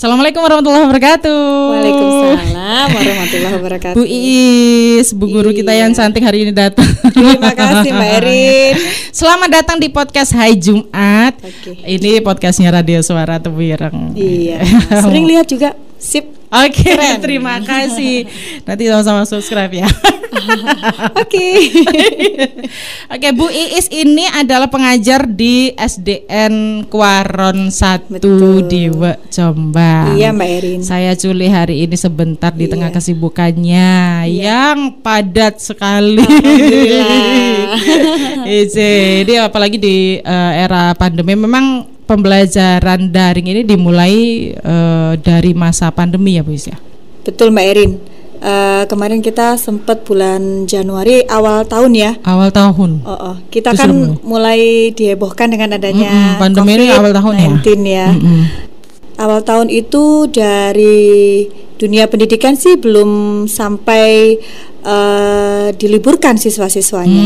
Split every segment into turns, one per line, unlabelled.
Assalamualaikum warahmatullahi wabarakatuh.
Waalaikumsalam warahmatullahi wabarakatuh.
Bu Iis, Bu Guru kita yang cantik hari ini datang.
Terima kasih Mbak Erin.
Selamat datang di podcast Hai Jumat. Ini podcastnya Radio Suara Tebireng.
Iya. Sering lihat juga. Sip.
Oke, terima kasih. Nanti sama-sama subscribe ya. Oke, Bu Iis ini adalah pengajar di SDN Kuaron 1 di Jombang.
Iya Mbak Erin.
Saya culi hari ini sebentar di tengah kesibukannya yang padat sekali. Jadi apalagi di era pandemi memang pembelajaran daring ini dimulai dari masa pandemi ya Bu Is ya?
Betul Mbak Erin. Kemarin kita sempat bulan Januari awal tahun ya.
Awal tahun.
Kita kan mulai dihebohkan dengan adanya
pandemi ini awal tahun
ya. Awal tahun itu dari dunia pendidikan sih belum sampai diliburkan siswa-siswanya.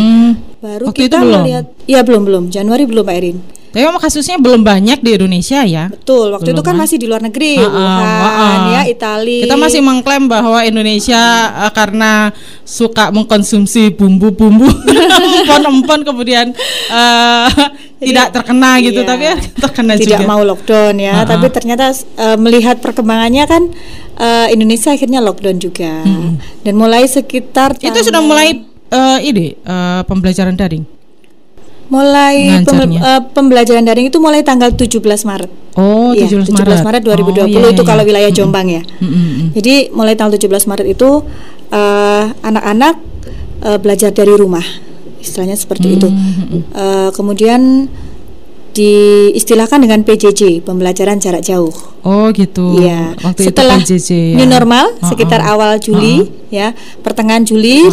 Baru
waktu
kita
itu
melihat. Ya belum. Januari belum Mbak Erin.
Tapi memang kasusnya belum banyak di Indonesia ya.
Betul, waktu itu kan masih di luar negeri, Wuhan ya, Italia.
Kita masih mengklaim bahwa Indonesia karena suka mengkonsumsi bumbu-bumbu empon-empon kemudian tidak terkena gitu, tapi terkena
tidak
juga.
Tidak mau lockdown ya, tapi ternyata melihat perkembangannya kan Indonesia akhirnya lockdown juga. Dan mulai sekitar
itu sudah mulai pembelajaran daring.
Mulai pembelajaran daring itu mulai tanggal 17 Maret.
Oh, 17
Maret 2020 itu kalau wilayah Jombang ya. Jadi mulai tanggal 17 Maret itu anak-anak belajar dari rumah. Istilahnya seperti itu. Kemudian diistilahkan dengan PJJ, pembelajaran jarak jauh.
Oh gitu.
Iya.
Waktu
setelah
itu PJJ, ya.
New normal sekitar awal Juli ya, pertengahan Juli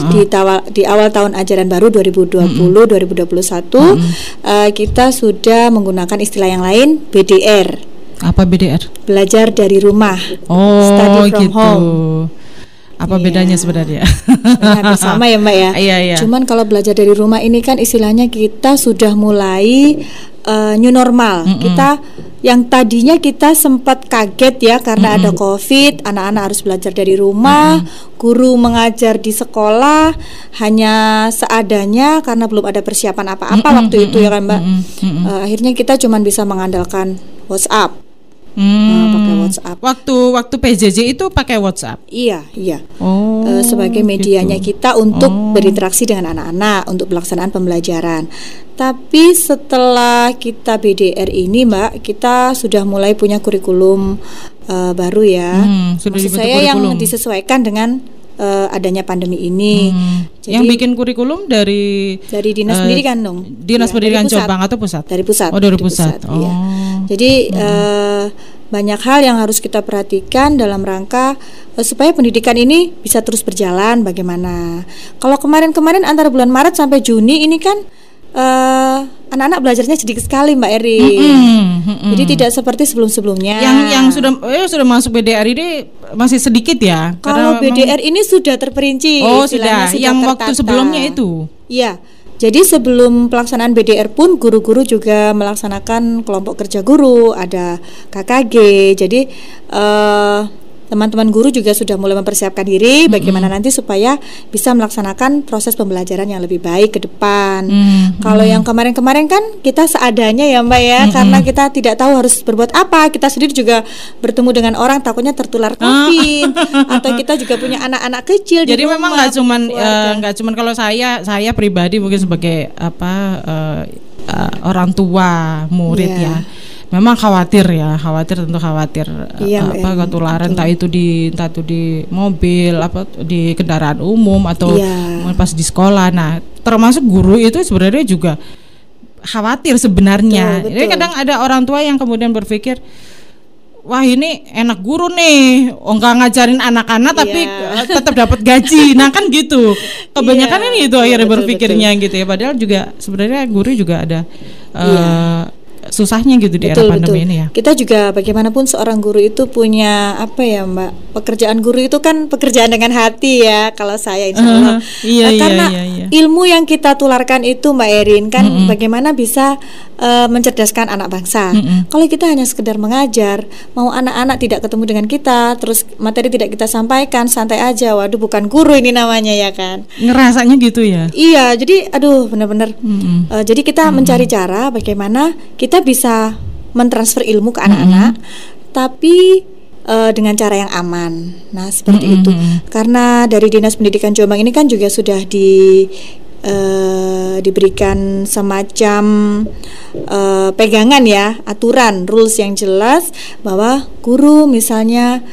di awal tahun ajaran baru 2020-2021 kita sudah menggunakan istilah yang lain, BDR.
Apa BDR?
Belajar dari rumah.
Oh,
study from
gitu.
home.
Apa bedanya sebenarnya?
Hampir sama ya Mbak ya.
Iya.
Cuman kalau belajar dari rumah ini kan istilahnya kita sudah mulai new normal. Kita yang tadinya kita sempat kaget ya karena ada COVID, anak-anak harus belajar dari rumah, guru mengajar di sekolah hanya seadanya karena belum ada persiapan apa-apa waktu itu ya kan Mbak. Akhirnya kita cuma bisa mengandalkan WhatsApp. Pakai WhatsApp.
Waktu PJJ itu pakai WhatsApp.
Iya.
Oh,
sebagai medianya
gitu.
kita untuk berinteraksi dengan anak-anak untuk pelaksanaan pembelajaran. Tapi setelah kita BDR ini Mbak, kita sudah mulai punya kurikulum baru ya. Maksud saya kurikulum yang disesuaikan dengan adanya pandemi ini.
Jadi, yang bikin kurikulum dari
dinas pendidikan dong.
Dinas pendidikan Jombang atau pusat?
Dari pusat.
Oh, dari pusat.
Iya. Jadi banyak hal yang harus kita perhatikan dalam rangka supaya pendidikan ini bisa terus berjalan. Bagaimana? Kalau kemarin antara bulan Maret sampai Juni ini kan anak-anak belajarnya sedikit sekali Mbak Erin. Jadi tidak seperti sebelum-sebelumnya.
Yang sudah masuk BDR ini masih sedikit ya.
Kalau BDR ini sudah terperinci.
Oh sudah. Yang tertata. Waktu sebelumnya itu.
Iya. Jadi sebelum pelaksanaan BDR pun guru-guru juga melaksanakan kelompok kerja guru, ada KKG. Jadi teman-teman guru juga sudah mulai mempersiapkan diri bagaimana nanti supaya bisa melaksanakan proses pembelajaran yang lebih baik ke depan. Kalau yang kemarin-kemarin kan kita seadanya ya Mbak ya, karena kita tidak tahu harus berbuat apa. Kita sendiri juga bertemu dengan orang takutnya tertular COVID atau kita juga punya anak-anak kecil.
Jadi memang nggak cuman kalau saya pribadi mungkin sebagai orang tua murid ya. Memang khawatir ketularan entah itu di mobil di kendaraan umum atau pas di sekolah. Nah, termasuk guru itu sebenarnya juga khawatir sebenarnya. Jadi kadang ada orang tua yang kemudian berpikir, wah ini enak guru nih, nggak ngajarin anak-anak tapi tetap dapat gaji. Nah kan gitu. Kebanyakan ini itu akhirnya berpikirnya gitu ya. Padahal juga sebenarnya guru juga ada susahnya gitu di era pandemi ini ya.
Kita juga bagaimanapun seorang guru itu punya apa ya Mbak, pekerjaan guru itu kan pekerjaan dengan hati ya kalau saya insya Allah. Karena ilmu yang kita tularkan itu Mbak Erin kan bagaimana bisa mencerdaskan anak bangsa. Kalau kita hanya sekedar mengajar, mau anak-anak tidak ketemu dengan kita, terus materi tidak kita sampaikan, santai aja, waduh bukan guru ini namanya ya kan.
Ngerasanya gitu ya.
Iya, jadi aduh benar-benar. Jadi kita mencari cara bagaimana kita bisa mentransfer ilmu ke anak-anak, tapi dengan cara yang aman. Nah seperti itu. Karena dari Dinas Pendidikan Jombang ini kan juga sudah diberikan semacam pegangan ya, aturan, rules yang jelas bahwa guru misalnya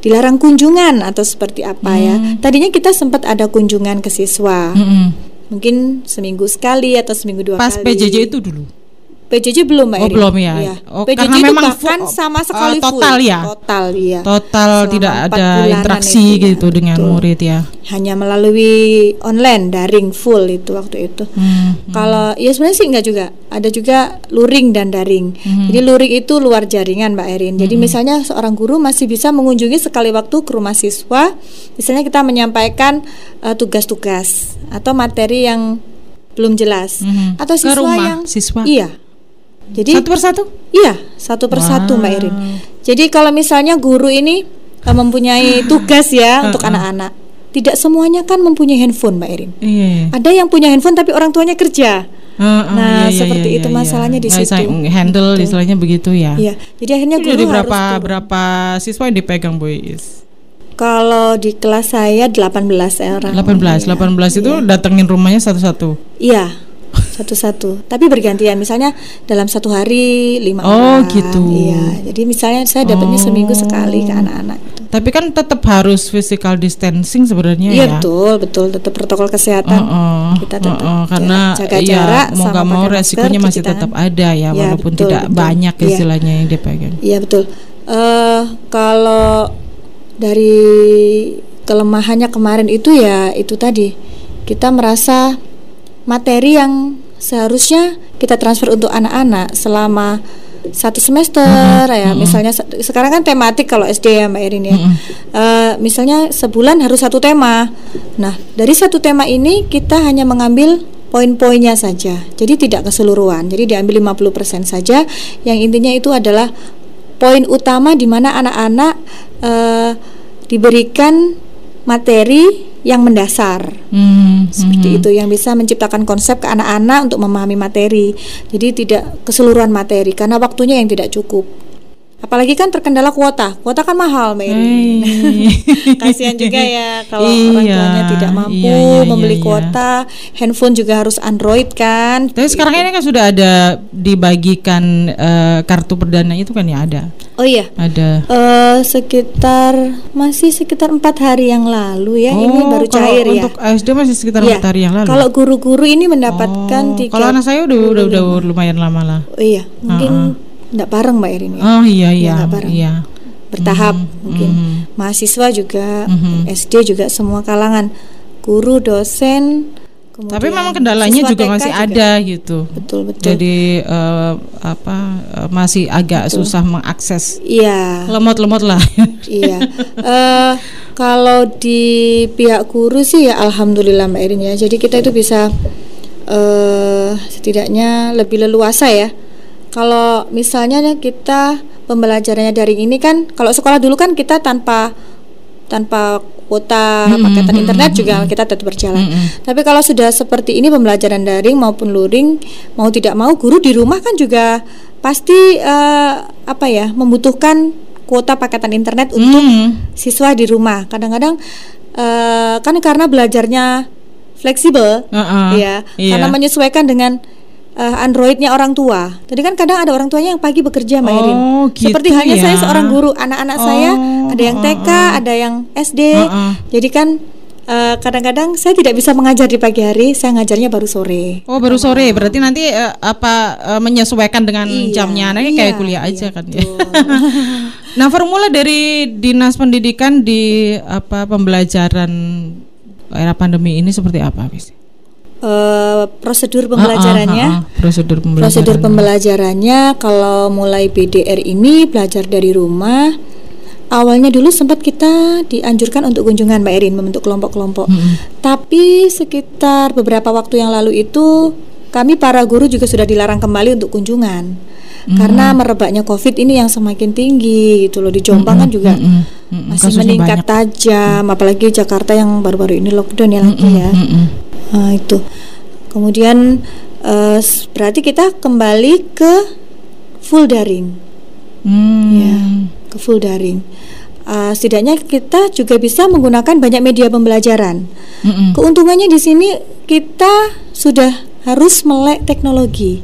dilarang kunjungan atau seperti apa ya. Tadinya kita sempat ada kunjungan ke siswa, mungkin seminggu sekali atau seminggu 2 kali.
Pas PJJ itu dulu.
PJJ belum Mbak Erin.
Belum ya.
Iya.
Oh,
PJJ
karena
itu
memang
bahkan sama sekali
total
full.
ya.
Total iya.
Total
Selama
tidak
4
ada
bulanan
interaksi
itu,
gitu
ya,
dengan
betul.
murid ya.
Hanya melalui online, daring full itu waktu itu. Kalau ya sebenarnya sih enggak juga. Ada juga luring dan daring. Jadi luring itu luar jaringan Mbak Erin. Jadi misalnya seorang guru masih bisa mengunjungi sekali waktu ke rumah siswa. Misalnya kita menyampaikan tugas-tugas atau materi yang belum jelas atau
Ke
siswa
rumah
yang
siswa.
Iya. Jadi
Satu persatu?
Iya, satu persatu Mbak Erin. Jadi kalau misalnya guru ini mempunyai tugas ya untuk anak-anak, tidak semuanya kan mempunyai handphone Mbak Erin.
Iya.
Ada yang punya handphone tapi orang tuanya kerja. Nah,
iya,
seperti
iya,
itu
iya,
masalahnya di
iya.
situ.
Handle
Betul.
istilahnya begitu ya.
Iya. Jadi akhirnya
Jadi
guru
berapa
harus
berapa siswa yang dipegang Bu Iis?
Kalau di kelas saya 18 orang.
18 itu datengin rumahnya satu-satu.
Iya. Satu-satu, tapi bergantian. Misalnya dalam satu hari 5 orang.
Oh gitu.
Iya, jadi misalnya saya dapatnya seminggu sekali ke anak-anak.
Tapi kan tetap harus physical distancing sebenarnya
Iya,
ya.
betul, tetap protokol kesehatan. Kita tetap
karena
jaga
ya,
jarak,
mau nggak mau
pakai
resikonya
masker,
masih
cuci
tetap
tangan.
ada ya, walaupun
betul,
tidak
betul.
banyak
Iya.
istilahnya yang dipegang.
Iya betul. Kalau dari kelemahannya kemarin itu ya itu tadi, kita merasa materi yang seharusnya kita transfer untuk anak-anak selama 1 semester ya, misalnya sekarang kan tematik kalau SD ya Mbak Erin ya. Misalnya sebulan harus 1 tema. Nah, dari 1 tema ini kita hanya mengambil poin-poinnya saja. Jadi tidak keseluruhan. Jadi diambil 50% saja. Yang intinya itu adalah poin utama di mana anak-anak diberikan materi yang mendasar, seperti itu, yang bisa menciptakan konsep ke anak-anak untuk memahami materi. Jadi tidak keseluruhan materi karena waktunya yang tidak cukup. Apalagi kan terkendala kuota kan mahal Mbak Erin. Kasihan juga ya kalau orang tuanya tidak mampu membeli kuota. Handphone juga harus Android kan.
Tapi sekarang ini kan sudah ada dibagikan kartu perdana itu kan ya, ada.
Oh iya.
Ada.
Sekitar 4 hari yang lalu ya. Ini baru cair ya.
Untuk SD masih sekitar 4 hari yang lalu.
Kalau guru-guru ini mendapatkan 3.
Kalau anak saya udah lumayan lama lah.
Oh iya, mungkin enggak bareng Mbak Erin ya.
Oh iya.
Enggak bareng.
Iya.
Bertahap mungkin. Mahasiswa juga, SD juga, semua kalangan. Guru, dosen, kemudian
tapi memang kendalanya juga masih ada gitu.
Betul.
Jadi masih agak susah mengakses.
Iya.
Lemot-lemot lah.
Iya. Kalau di pihak guru sih ya alhamdulillah Mbak Erin ya. Jadi kita itu bisa setidaknya lebih leluasa ya. Kalau misalnya kita pembelajarannya daring ini kan, kalau sekolah dulu kan kita tanpa kuota paketan internet juga kita tetap berjalan. Tapi kalau sudah seperti ini pembelajaran daring maupun luring, mau tidak mau guru di rumah kan juga pasti membutuhkan kuota paketan internet untuk siswa di rumah. Kadang-kadang kan karena belajarnya fleksibel karena menyesuaikan dengan Androidnya orang tua. Jadi kan kadang ada orang tuanya yang pagi bekerja Mbak Erin.
Gitu
seperti halnya
ya.
saya seorang guru, anak-anak saya ada yang TK, ada yang SD. Jadi kan kadang-kadang saya tidak bisa mengajar di pagi hari, saya ngajarnya baru sore.
Oh, baru sore. Berarti nanti menyesuaikan dengan jamnya anaknya kayak kuliah aja kan ya. Nah, formula dari Dinas Pendidikan di pembelajaran era pandemi ini seperti apa, Bis?
Prosedur pembelajarannya.
Prosedur
pembelajarannya kalau mulai BDR ini belajar dari rumah. Awalnya dulu sempat kita dianjurkan untuk kunjungan Mbak Erin, membentuk kelompok-kelompok. Tapi sekitar beberapa waktu yang lalu itu kami para guru juga sudah dilarang kembali untuk kunjungan karena merebaknya COVID ini yang semakin tinggi gitu loh. Di Jombang kan juga masih meningkat tajam, apalagi Jakarta yang baru-baru ini lockdown ya lagi ya. Nah, itu. Kemudian berarti kita kembali ke full daring. Ya, ke full daring. Setidaknya kita juga bisa menggunakan banyak media pembelajaran. Keuntungannya di sini kita sudah harus melek teknologi.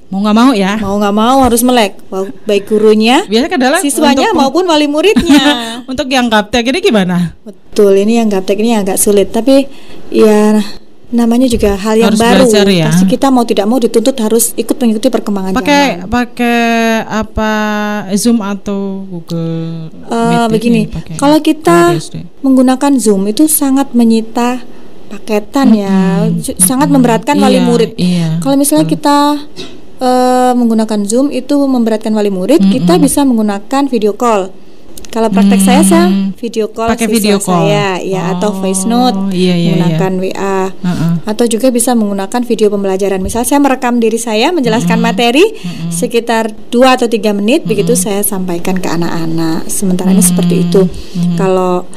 Mau nggak mau ya?
Mau nggak mau harus melek, baik gurunya, siswanya maupun wali muridnya.
Untuk yang gaptek ini gimana?
Betul, ini yang gaptek ini agak sulit, tapi ya namanya juga hal yang harus baru. Belajar, ya? Pasti kita mau tidak mau dituntut harus ikut mengikuti perkembangan zaman.
Pakai apa Zoom atau Google Meet?
Begini, kalau kita menggunakan Zoom itu sangat menyita paketan ya, sangat memberatkan wali murid. Kalau misalnya kita menggunakan Zoom itu memberatkan wali murid, kita bisa menggunakan video call. Kalau praktek saya video call
pakai video call
saya ya, atau voice note menggunakan WA, atau juga bisa menggunakan video pembelajaran. Misal saya merekam diri saya menjelaskan materi sekitar 2 atau 3 menit, begitu saya sampaikan ke anak-anak. Sementara ini seperti itu. Kalau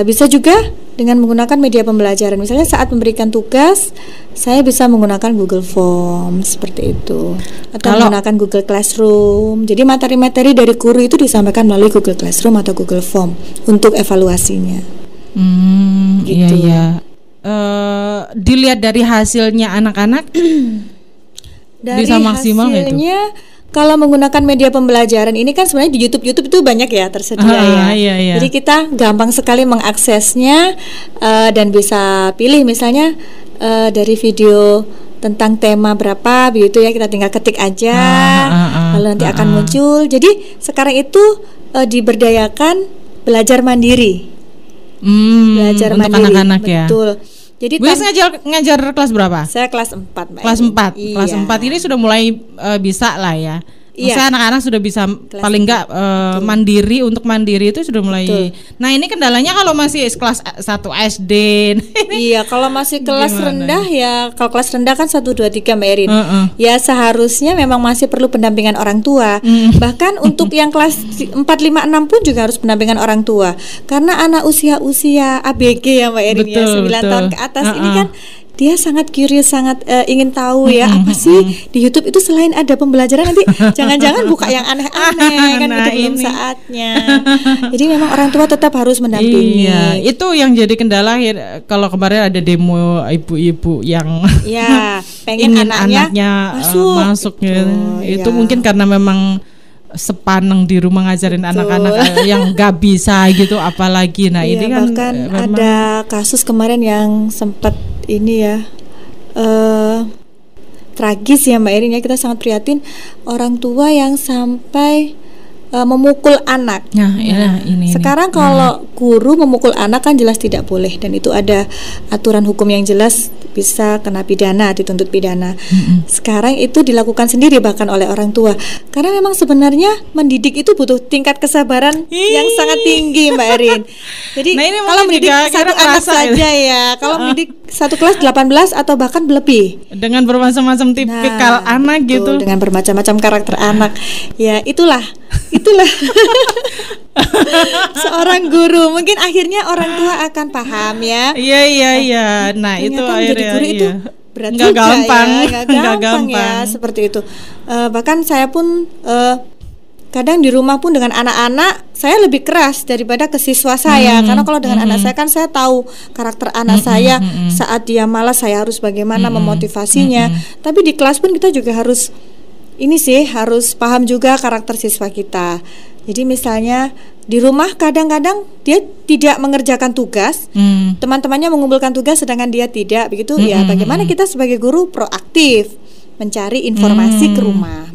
bisa juga dengan menggunakan media pembelajaran, misalnya saat memberikan tugas saya bisa menggunakan Google Form seperti itu, atau menggunakan Google Classroom. Jadi materi-materi dari guru itu disampaikan melalui Google Classroom atau Google Form untuk evaluasinya.
Gitu. Iya. Dilihat dari hasilnya anak-anak bisa maksimal gitu.
Kalau menggunakan media pembelajaran ini kan sebenarnya di YouTube itu banyak ya tersedia ya. Jadi kita gampang sekali mengaksesnya dan bisa pilih misalnya dari video tentang tema berapa begitu ya, kita tinggal ketik aja lalu nanti akan muncul. Jadi sekarang itu diberdayakan belajar mandiri. Belajar
untuk
mandiri.
Anak-anak
betul.
Ya. Jadi ngajar kelas berapa?
Saya kelas 4, Mbak.
Kelas 4. Iya. Kelas 4 ini sudah mulai bisa lah ya. Maksudnya anak-anak sudah bisa kelas paling enggak mandiri, untuk mandiri itu sudah mulai. Betul. Nah, ini kendalanya kalau masih kelas 1 SD.
Iya, kalau masih kelas rendah ya, kalau kelas rendah kan 1 2 3 Mbak Erin. Ya seharusnya memang masih perlu pendampingan orang tua. Bahkan untuk yang kelas 4 5 6 pun juga harus pendampingan orang tua. Karena anak usia ABG ya Mbak Erin, ya 9 tahun ke atas ini kan dia sangat curious, sangat ingin tahu ya apa sih di YouTube itu, selain ada pembelajaran nanti jangan-jangan buka yang aneh-aneh kan. Itu belum saatnya. Jadi memang orang tua tetap harus mendampingi.
Iya, itu yang jadi kendala. Kalau kemarin ada demo ibu-ibu yang
pengen anaknya
masuk itu mungkin karena memang sepaneng di rumah ngajarin anak-anak yang nggak bisa gitu, apalagi ini kan
bahkan ada kasus kemarin yang sempat ini ya tragis ya Mbak Erin ya, kita sangat prihatin orang tua yang sampai memukul anak. Ini sekarang kalau guru memukul anak kan jelas tidak boleh, dan itu ada aturan hukum yang jelas, bisa kena pidana, dituntut pidana. Sekarang itu dilakukan sendiri bahkan oleh orang tua, karena memang sebenarnya mendidik itu butuh tingkat kesabaran yang sangat tinggi Mbak Erin. Jadi kalau mendidik satu anak saja ya, kalau mendidik satu kelas 18 atau bahkan lebih,
dengan bermacam-macam tipikal anak gitu,
dengan bermacam-macam karakter anak. Ya itulah seorang guru, mungkin akhirnya orang tua akan paham ya.
Iya. Nah itu akhirnya
guru itu berat
nggak
juga
gampang,
nggak gampang ya, seperti itu. Bahkan saya pun kadang di rumah pun dengan anak-anak saya lebih keras daripada ke siswa saya, karena kalau dengan anak saya kan saya tahu karakter anak saya, saat dia malas saya harus bagaimana memotivasinya. Tapi di kelas pun kita juga harus harus paham juga karakter siswa kita. Jadi misalnya di rumah kadang-kadang dia tidak mengerjakan tugas, teman-temannya mengumpulkan tugas sedangkan dia tidak, begitu ya. Bagaimana kita sebagai guru proaktif mencari informasi ke rumah,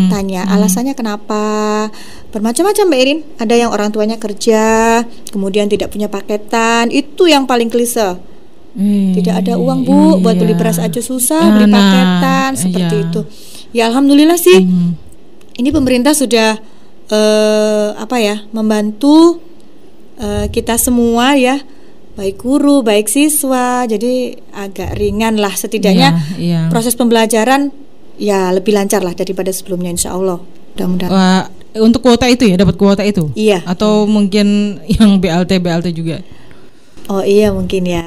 tanya alasannya kenapa, bermacam-macam Mbak Erin. Ada yang orang tuanya kerja, kemudian tidak punya paketan, itu yang paling klise. Tidak ada uang Bu, buat beli beras aja susah, beli paketan, seperti itu. Ya alhamdulillah sih, ini pemerintah sudah membantu kita semua ya, baik guru, baik siswa. Jadi agak ringan lah setidaknya proses pembelajaran ya lebih lancar lah daripada sebelumnya, insya Allah. Mudah-mudahan.
Untuk kuota itu ya, dapat kuota itu?
Iya.
Atau mungkin yang BLT juga?
Oh iya mungkin ya.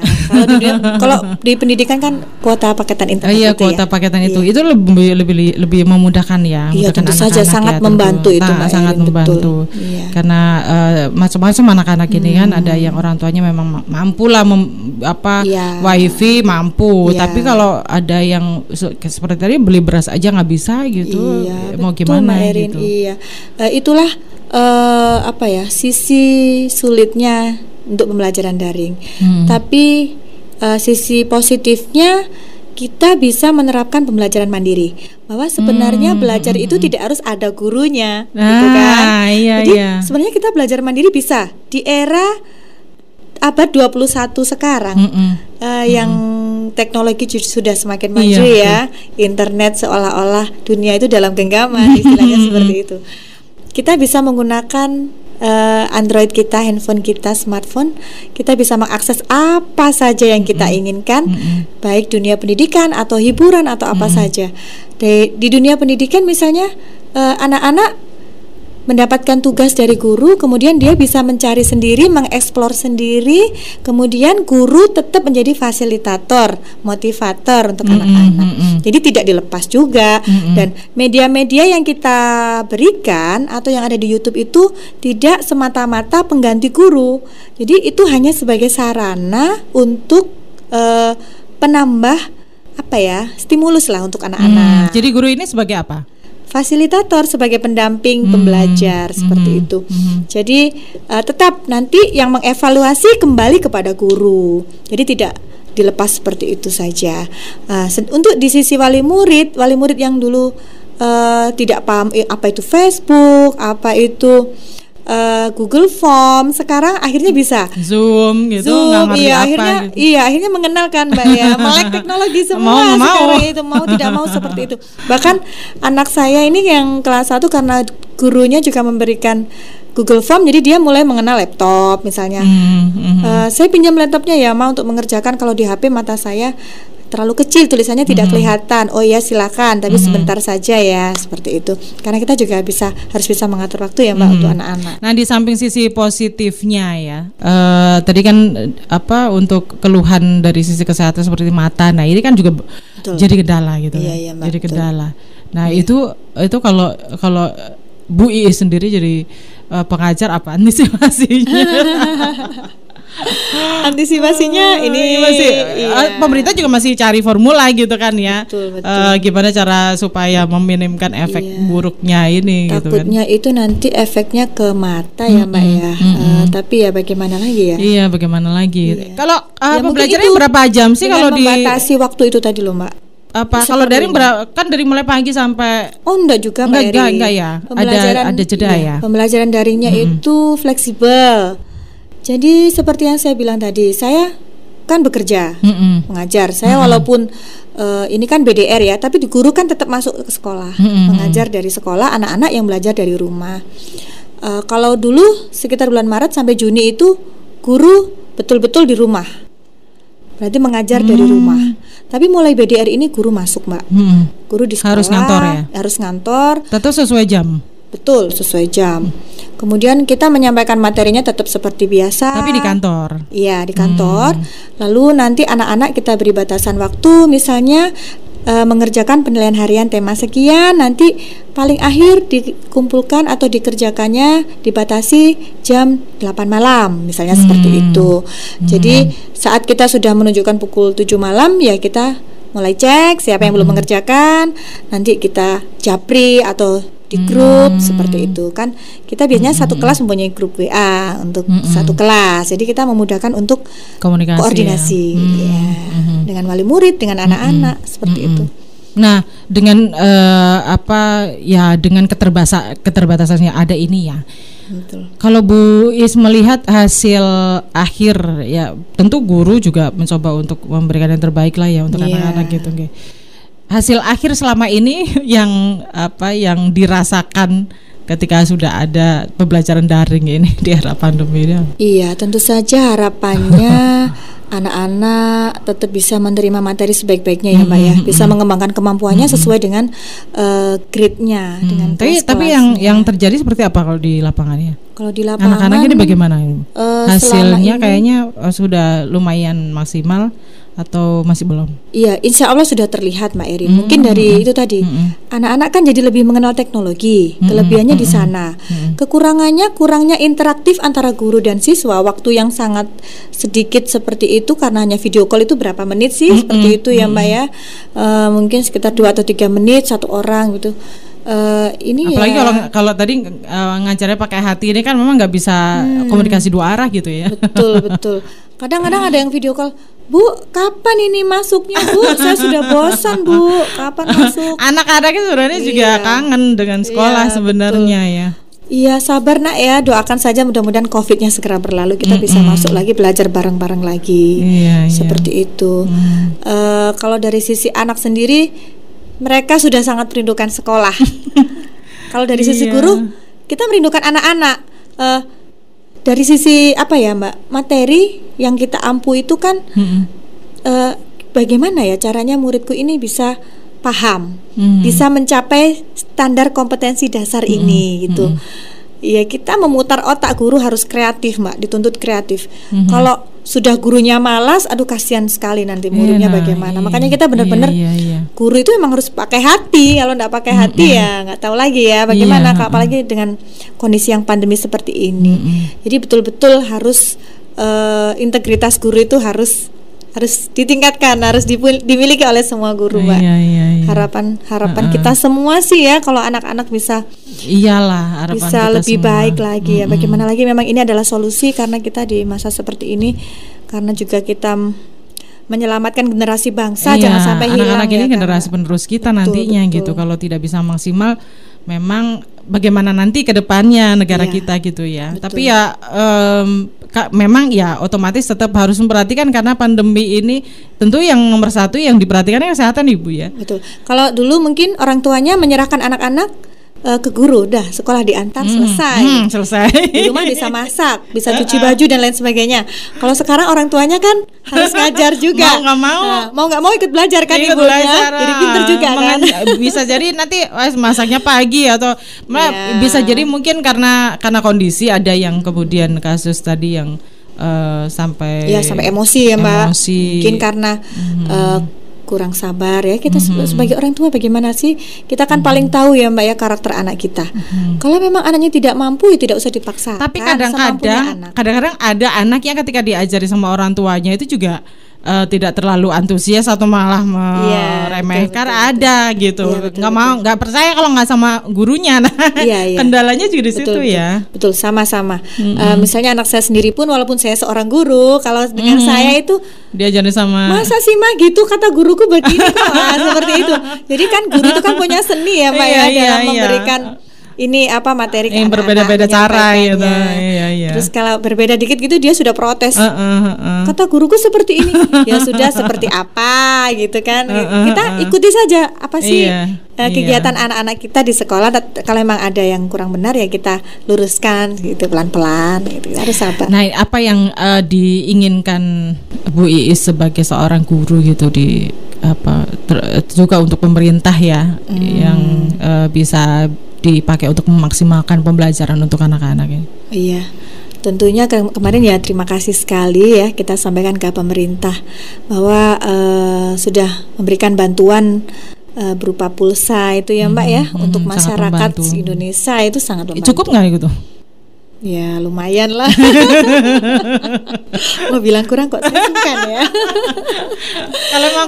Kalau di pendidikan kan kuota paketan internet.
Iya, kuota paketan itu lebih memudahkan ya.
Iya, tentu saja sangat membantu itu.
Sangat membantu.
Iya.
Karena macam-macam anak-anak ini kan ada yang orang tuanya memang mampu lah wifi mampu.
Iya.
Tapi kalau ada yang seperti tadi beli beras aja nggak bisa gitu.
Iya,
mau
betul,
gimana
Mbak Erin,
gitu.
Iya. Itulah sisi sulitnya untuk pembelajaran daring. Tapi sisi positifnya kita bisa menerapkan pembelajaran mandiri. Bahwa sebenarnya belajar itu tidak harus ada gurunya, gitu kan?
Iya,
Jadi sebenarnya kita belajar mandiri bisa di era abad 21 sekarang. Yang teknologi sudah semakin maju ya. Internet seolah-olah dunia itu dalam genggaman, istilahnya seperti itu. Kita bisa menggunakan Android kita, handphone kita, smartphone, kita bisa mengakses apa saja yang kita inginkan, baik dunia pendidikan atau hiburan atau apa saja. Di dunia pendidikan misalnya anak-anak mendapatkan tugas dari guru, kemudian dia bisa mencari sendiri, mengeksplor sendiri, kemudian guru tetap menjadi fasilitator, motivator untuk anak-anak. Jadi tidak dilepas juga. Dan media-media yang kita berikan atau yang ada di YouTube itu tidak semata-mata pengganti guru. Jadi itu hanya sebagai sarana untuk penambah stimulus lah untuk anak-anak.
Jadi guru ini sebagai apa?
Fasilitator, sebagai pendamping pembelajar seperti itu. Jadi tetap nanti yang mengevaluasi kembali kepada guru. Jadi tidak dilepas seperti itu saja. Untuk di sisi wali murid yang dulu tidak paham apa itu Facebook, apa itu Google Form, sekarang akhirnya bisa
Zoom gitu,
akhirnya mengenalkan Mbak ya, melek teknologi semua sekarang itu mau tidak mau seperti itu. Bahkan anak saya ini yang kelas 1 karena gurunya juga memberikan Google Form, jadi dia mulai mengenal laptop misalnya. Saya pinjam laptopnya ya, untuk mengerjakan, kalau di HP mata saya terlalu kecil, tulisannya tidak kelihatan. Oh ya silakan, tapi sebentar saja ya, seperti itu. Karena kita juga harus bisa mengatur waktu ya Mbak untuk anak-anak.
Nah, di samping sisi positifnya ya, tadi kan untuk keluhan dari sisi kesehatan seperti mata. Nah, ini kan juga jadi kendala gitu.
Iya, Mbak,
jadi kendala. Nah, itu kalau Bu Iis sendiri jadi pengajar, apa antisipasinya?
Antisipasinya ini
pemerintah juga masih cari formula gitu kan ya.
Betul.
Gimana cara supaya meminimkan efek buruknya ini.
Takutnya gitu kan. Itu nanti efeknya ke mata ya Mbak ya. Tapi ya bagaimana lagi ya?
Iya, bagaimana lagi. Kalau pembelajarannya berapa jam sih kalau
membatasi waktu itu tadi loh Mbak?
Kalau daring kan dari mulai pagi sampai
enggak juga Mbak Eri.
Enggak ya. Ada jeda ya.
Pembelajaran daringnya itu fleksibel. Jadi seperti yang saya bilang tadi, saya kan bekerja, mengajar. Saya walaupun ini kan BDR ya, tapi di guru kan tetap masuk ke sekolah, mengajar dari sekolah, anak-anak yang belajar dari rumah. Kalau dulu sekitar bulan Maret sampai Juni itu guru betul-betul di rumah, berarti mengajar dari rumah. Tapi mulai BDR ini guru masuk Mbak, guru di sekolah
harus ngantor ya?
Harus ngantor.
Tetap sesuai jam.
Betul, sesuai jam. Kemudian kita menyampaikan materinya tetap seperti biasa.
Tapi di kantor.
Iya, di kantor. Lalu nanti anak-anak kita beri batasan waktu, misalnya mengerjakan penilaian harian tema sekian, nanti paling akhir dikumpulkan atau dikerjakannya dibatasi jam 8 malam, misalnya seperti itu. Jadi saat kita sudah menunjukkan pukul 7 malam, ya kita mulai cek siapa yang belum mengerjakan, nanti kita japri atau di grup seperti itu kan. Kita biasanya satu kelas mempunyai grup WA untuk satu kelas, jadi kita memudahkan untuk koordinasi ya. Dengan wali murid, dengan anak-anak seperti itu.
Nah, dengan dengan keterbatasannya ada ini ya.
Betul.
Kalau Bu Is melihat hasil akhir ya, tentu guru juga mencoba untuk memberikan yang terbaik lah ya untuk anak-anak gitu. Hasil akhir selama ini yang dirasakan ketika sudah ada pembelajaran daring ini di era pandemi ini?
Iya, tentu saja harapannya anak-anak tetap bisa menerima materi sebaik-baiknya ya Mbak ya, bisa mengembangkan kemampuannya sesuai dengan grade-nya, dengan
tapi yang terjadi seperti apa kalau di lapangannya?
Kalau di lapangan
anak-anak ini bagaimana? Hasilnya
ini,
kayaknya sudah lumayan maksimal atau masih belum?
Iya, insya Allah sudah terlihat Mbak Erin. Mungkin dari itu tadi, anak-anak kan jadi lebih mengenal teknologi. Kelebihannya di sana. Kekurangannya kurangnya interaktif antara guru dan siswa. Waktu yang sangat sedikit seperti itu karena hanya video call itu berapa menit sih? Seperti itu ya Mbak ya. Mungkin sekitar 2 atau 3 menit satu orang gitu. Ini
apalagi
ya,
kalau tadi ngajarnya pakai hati ini kan memang nggak bisa komunikasi 2 arah gitu ya.
Betul. Kadang-kadang ada yang video call, Bu, kapan ini masuknya Bu? Saya sudah bosan Bu, kapan masuk?
Anak-anaknya sebenarnya juga kangen dengan sekolah sebenarnya ya.
Iya, sabar nak ya, doakan saja mudah-mudahan COVID-nya segera berlalu, kita bisa masuk lagi, belajar bareng-bareng lagi. Seperti itu. Kalau dari sisi anak sendiri, mereka sudah sangat merindukan sekolah. Kalau dari sisi guru, kita merindukan anak-anak. Dari sisi apa ya Mbak, materi yang kita ampu itu kan bagaimana ya caranya muridku ini bisa paham, bisa mencapai standar kompetensi dasar ini gitu. Ya kita memutar otak, guru harus kreatif Mbak, dituntut kreatif. Kalau sudah gurunya malas, aduh kasihan sekali nanti muridnya bagaimana. Makanya kita benar-benar guru itu memang harus pakai hati. Kalau nggak pakai hati ya nggak tahu lagi ya bagaimana. Apalagi dengan kondisi yang pandemi seperti ini. Jadi betul-betul harus integritas guru itu harus ditingkatkan, harus dimiliki oleh semua guru Mbak. Harapan kita semua sih ya, kalau anak-anak bisa harapan bisa lebih semua baik lagi ya. Bagaimana lagi, memang ini adalah solusi karena kita di masa seperti ini, karena juga kita menyelamatkan generasi bangsa, jangan sampai hilang.
Anak-anak ini generasi penerus kita nantinya gitu. Kalau tidak bisa maksimal, memang bagaimana nanti ke depannya negara kita gitu ya. Tapi ya memang ya otomatis tetap harus memperhatikan, karena pandemi ini tentu yang nomor satu yang diperhatikan kesehatan Ibu ya. Betul.
Kalau dulu mungkin orang tuanya menyerahkan anak-anak ke guru, dah sekolah diantar selesai. Di rumah bisa masak, bisa cuci baju dan lain sebagainya. Kalau sekarang orang tuanya kan harus ngajar juga. Mau nggak mau ikut belajar kan ibunya. Jadi pinter juga kan.
Bisa jadi nanti masaknya pagi atau bisa jadi mungkin karena kondisi ada yang kemudian kasus tadi yang sampai
emosi ya Mbak. Mungkin karena kurang sabar ya. Kita sebagai orang tua bagaimana sih? Kita kan paling tahu ya Mbak ya karakter anak kita. Kalau memang anaknya tidak mampu ya tidak usah dipaksa.
Tapi kadang-kadang ada anak yang ketika diajari sama orang tuanya itu juga tidak terlalu antusias atau malah meremehkan, ada gitu. Nggak percaya kalau nggak sama gurunya. Kendalanya juga di situ ya.
Betul, sama-sama. Misalnya anak saya sendiri pun, walaupun saya seorang guru, kalau dengan saya itu
diajarin sama,
masa sih mah gitu kata guruku begini kok. Seperti itu. Jadi kan guru itu kan punya seni ya Mbak ya, dalam memberikan ini materi
yang berbeda-beda cara gitu.
Terus kalau berbeda dikit gitu dia sudah protes. Kata guruku seperti ini. Ya sudah, seperti apa gitu kan. Kita ikuti saja apa sih kegiatan anak-anak kita di sekolah. Kalau memang ada yang kurang benar ya kita luruskan gitu pelan-pelan gitu. Harus sabar.
Nah, apa yang diinginkan Bu Iis sebagai seorang guru gitu juga untuk pemerintah ya, yang bisa dipakai untuk memaksimalkan pembelajaran untuk anak-anak ini?
Iya, tentunya kemarin ya terima kasih sekali ya kita sampaikan ke pemerintah bahwa sudah memberikan bantuan berupa pulsa itu ya Mbak ya, untuk masyarakat Indonesia itu sangat membantu.
Cukup nggak gitu?
Ya lumayan lah. Mau bilang kurang kok sungkan ya.
Kalau emang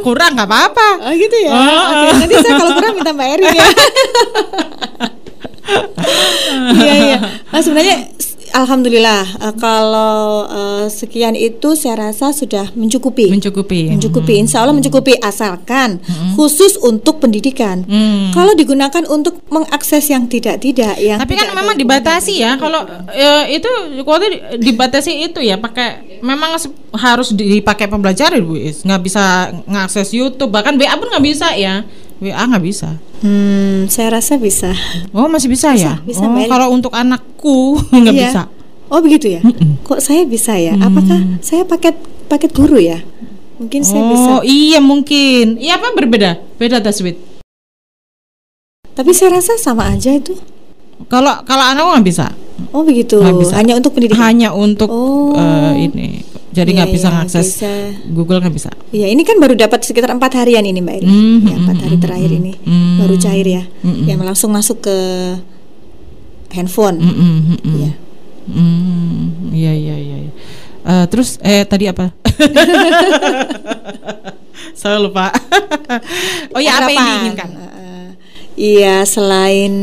kurang nggak apa-apa.
Oh gitu ya. Oke, nanti saya kalau kurang minta Mbak Erin ya. Iya. Nah, sebenarnya alhamdulillah kalau sekian itu saya rasa sudah mencukupi. Insya Allah mencukupi, asalkan khusus untuk pendidikan. Kalau digunakan untuk mengakses yang tidak yang
tapi kan memang dibatasi ya. Kalau itu kuota dibatasi itu ya, pakai memang harus dipakai pembelajaran Bu Is. Nggak bisa ngakses YouTube, bahkan WA pun nggak bisa ya. WA nggak bisa.
Saya rasa bisa.
Oh, masih bisa ya?
Bisa,
oh, kalau untuk anakku nggak bisa.
Oh, begitu ya? Kok saya bisa ya? Apakah saya paket guru ya? Mungkin saya bisa.
Oh, iya mungkin. Iya, apa berbeda? Beda Taswid.
Tapi saya rasa sama aja itu.
Kalau anakku nggak bisa.
Oh, begitu.
Bisa.
Hanya untuk pendidikan.
Hanya untuk ini. Jadi nggak bisa mengakses Google, nggak bisa.
Iya, ini kan baru dapat sekitar 4 harian ini Mbak Eri. 4 hari terakhir ini baru cair ya. Yang langsung masuk ke handphone. Iya.
Iya. Terus tadi apa? Saya lupa. Oh ya, apa yang diinginkan?
Iya, selain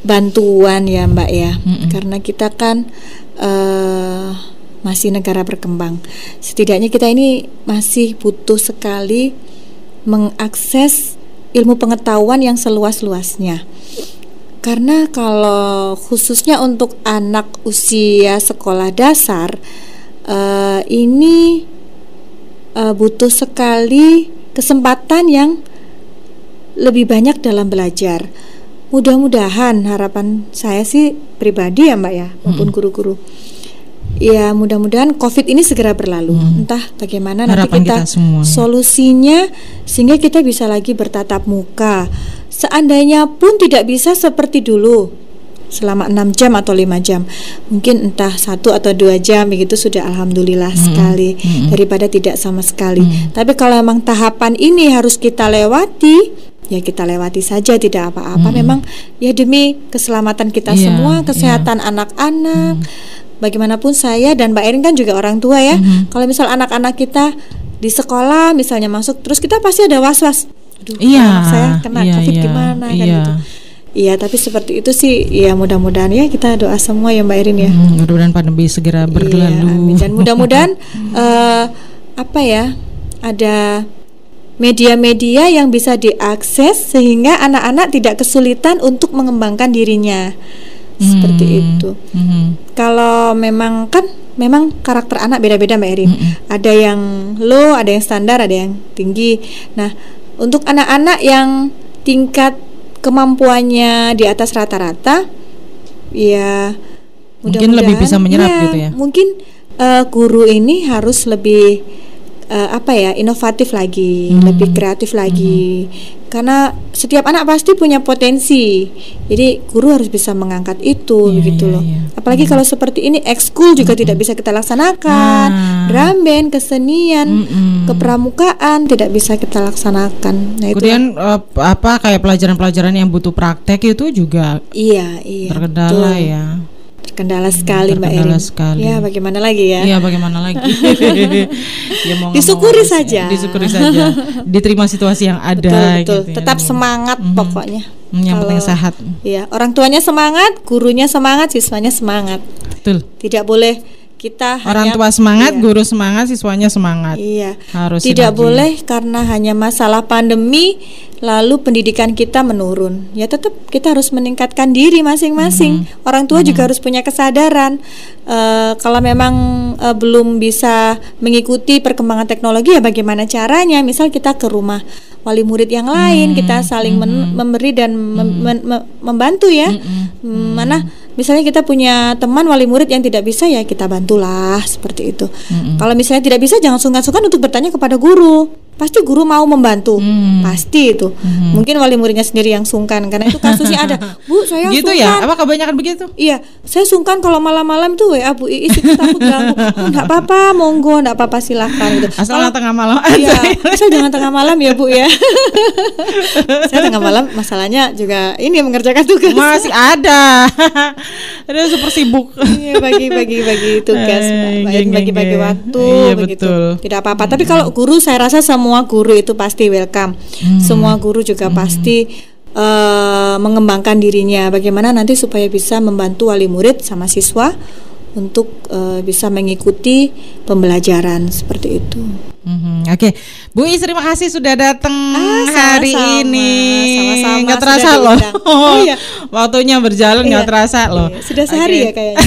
bantuan ya Mbak ya, karena kita kan masih negara berkembang. Setidaknya kita ini masih butuh sekali mengakses ilmu pengetahuan yang seluas-luasnya. Karena kalau khususnya untuk anak usia sekolah dasar, ini butuh sekali kesempatan yang lebih banyak dalam belajar. Mudah-mudahan, harapan saya sih pribadi ya Mbak ya, maupun guru-guru, ya mudah-mudahan COVID ini segera berlalu. Entah bagaimana
harapan
nanti kita solusinya sehingga kita bisa lagi bertatap muka. Seandainya pun tidak bisa seperti dulu selama 6 jam atau 5 jam, mungkin entah 1 atau 2 jam begitu sudah alhamdulillah sekali, daripada tidak sama sekali. Tapi kalau memang tahapan ini harus kita lewati, ya kita lewati saja, tidak apa-apa. Memang ya demi keselamatan kita semua, kesehatan anak-anak. Bagaimanapun saya dan Mbak Erin kan juga orang tua ya. Kalau misal anak-anak kita di sekolah misalnya masuk, terus kita pasti ada was-was. Aduh, anak saya kena COVID gimana kan gitu. Iya, tapi seperti itu sih. Ya mudah-mudahan ya kita doa semua ya Mbak Erin ya.
Mudah-mudahan pandemi segera berlalu.
Dan mudah-mudahan ada media-media yang bisa diakses sehingga anak-anak tidak kesulitan untuk mengembangkan dirinya. Seperti itu. Kalau memang karakter anak beda-beda Mbak Erin. Ada yang low, ada yang standar, ada yang tinggi. Nah, untuk anak-anak yang tingkat kemampuannya di atas rata-rata, ya
mungkin lebih bisa menyerap gitu ya.
Mungkin guru ini harus lebih inovatif lagi, lebih kreatif lagi. Karena setiap anak pasti punya potensi. Jadi guru harus bisa mengangkat itu begitu loh. Apalagi kalau seperti ini ekskul juga tidak bisa kita laksanakan. Drum band, kesenian, kepramukaan tidak bisa kita laksanakan. Nah,
kemudian kayak pelajaran-pelajaran yang butuh praktek itu juga terkendala ya.
Terkendala sekali Mbak Erin. Ya bagaimana lagi ya?
Iya bagaimana lagi? Ya,
disyukuri saja.
Diterima situasi yang ada.
Betul.
Gitu,
tetap semangat pokoknya.
Yang penting sehat.
Iya, orang tuanya semangat, gurunya semangat, siswanya semangat.
Betul. Tidak
boleh kita
orang tua semangat, guru semangat, siswanya semangat.
Iya.
Harus
tidak boleh karena hanya masalah pandemi lalu pendidikan kita menurun. Ya tetap kita harus meningkatkan diri masing-masing. Orang tua juga harus punya kesadaran. Kalau memang belum bisa mengikuti perkembangan teknologi, ya bagaimana caranya? Misal kita ke rumah wali murid yang lain, kita saling memberi dan membantu ya. Mana misalnya kita punya teman wali murid yang tidak bisa, ya kita bantulah seperti itu. Kalau misalnya tidak bisa, jangan sungkan-sungkan untuk bertanya kepada guru. Pasti guru mau membantu, pasti itu. Mungkin wali muridnya sendiri yang sungkan, karena itu kasusnya ada. Bu, saya
gitu
sungkan.
Ya? Apa kebanyakan begitu?
Iya, saya sungkan kalau malam-malam tuh WA Bu Iis itu takut ganggu. Enggak apa-apa, monggo, enggak apa-apa, silahkan gitu.
Asal tengah malam.
Iya, asal jangan tengah malam ya Bu ya. Saya tengah malam masalahnya juga ini mengerjakan tugas.
Masih ada. Ada super sibuk.
Iya, bagi tugas, bagi-bagi waktu begitu. Tidak apa-apa. Tapi kalau guru, saya rasa semua guru itu pasti welcome. Semua guru juga pasti mengembangkan dirinya. Bagaimana nanti supaya bisa membantu wali murid sama siswa untuk bisa mengikuti pembelajaran seperti itu.
Oke, Bu Is, terima kasih sudah datang hari ini.
sama-sama
nggak terasa loh.
Oh iya,
waktunya berjalan nggak terasa loh.
Sudah sehari ya kayaknya.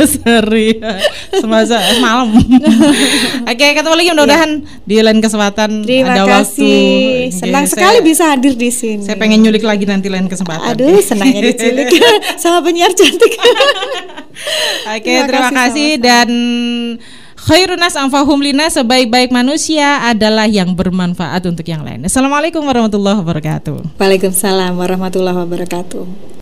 Sehari semalam. Oke, ketemu lagi mudah-mudahan di lain kesempatan.
Terima
ada
kasih.
waktu.
Senang sekali bisa hadir di sini.
Saya pengen nyulik lagi nanti lain kesempatan.
Aduh, senangnya diculik sama penyiar cantik.
Oke, terima kasih dan khairun nas anfa'uhum linnas, sebaik-baik manusia adalah yang bermanfaat untuk yang lain. Assalamualaikum warahmatullahi wabarakatuh.
Waalaikumsalam warahmatullahi wabarakatuh.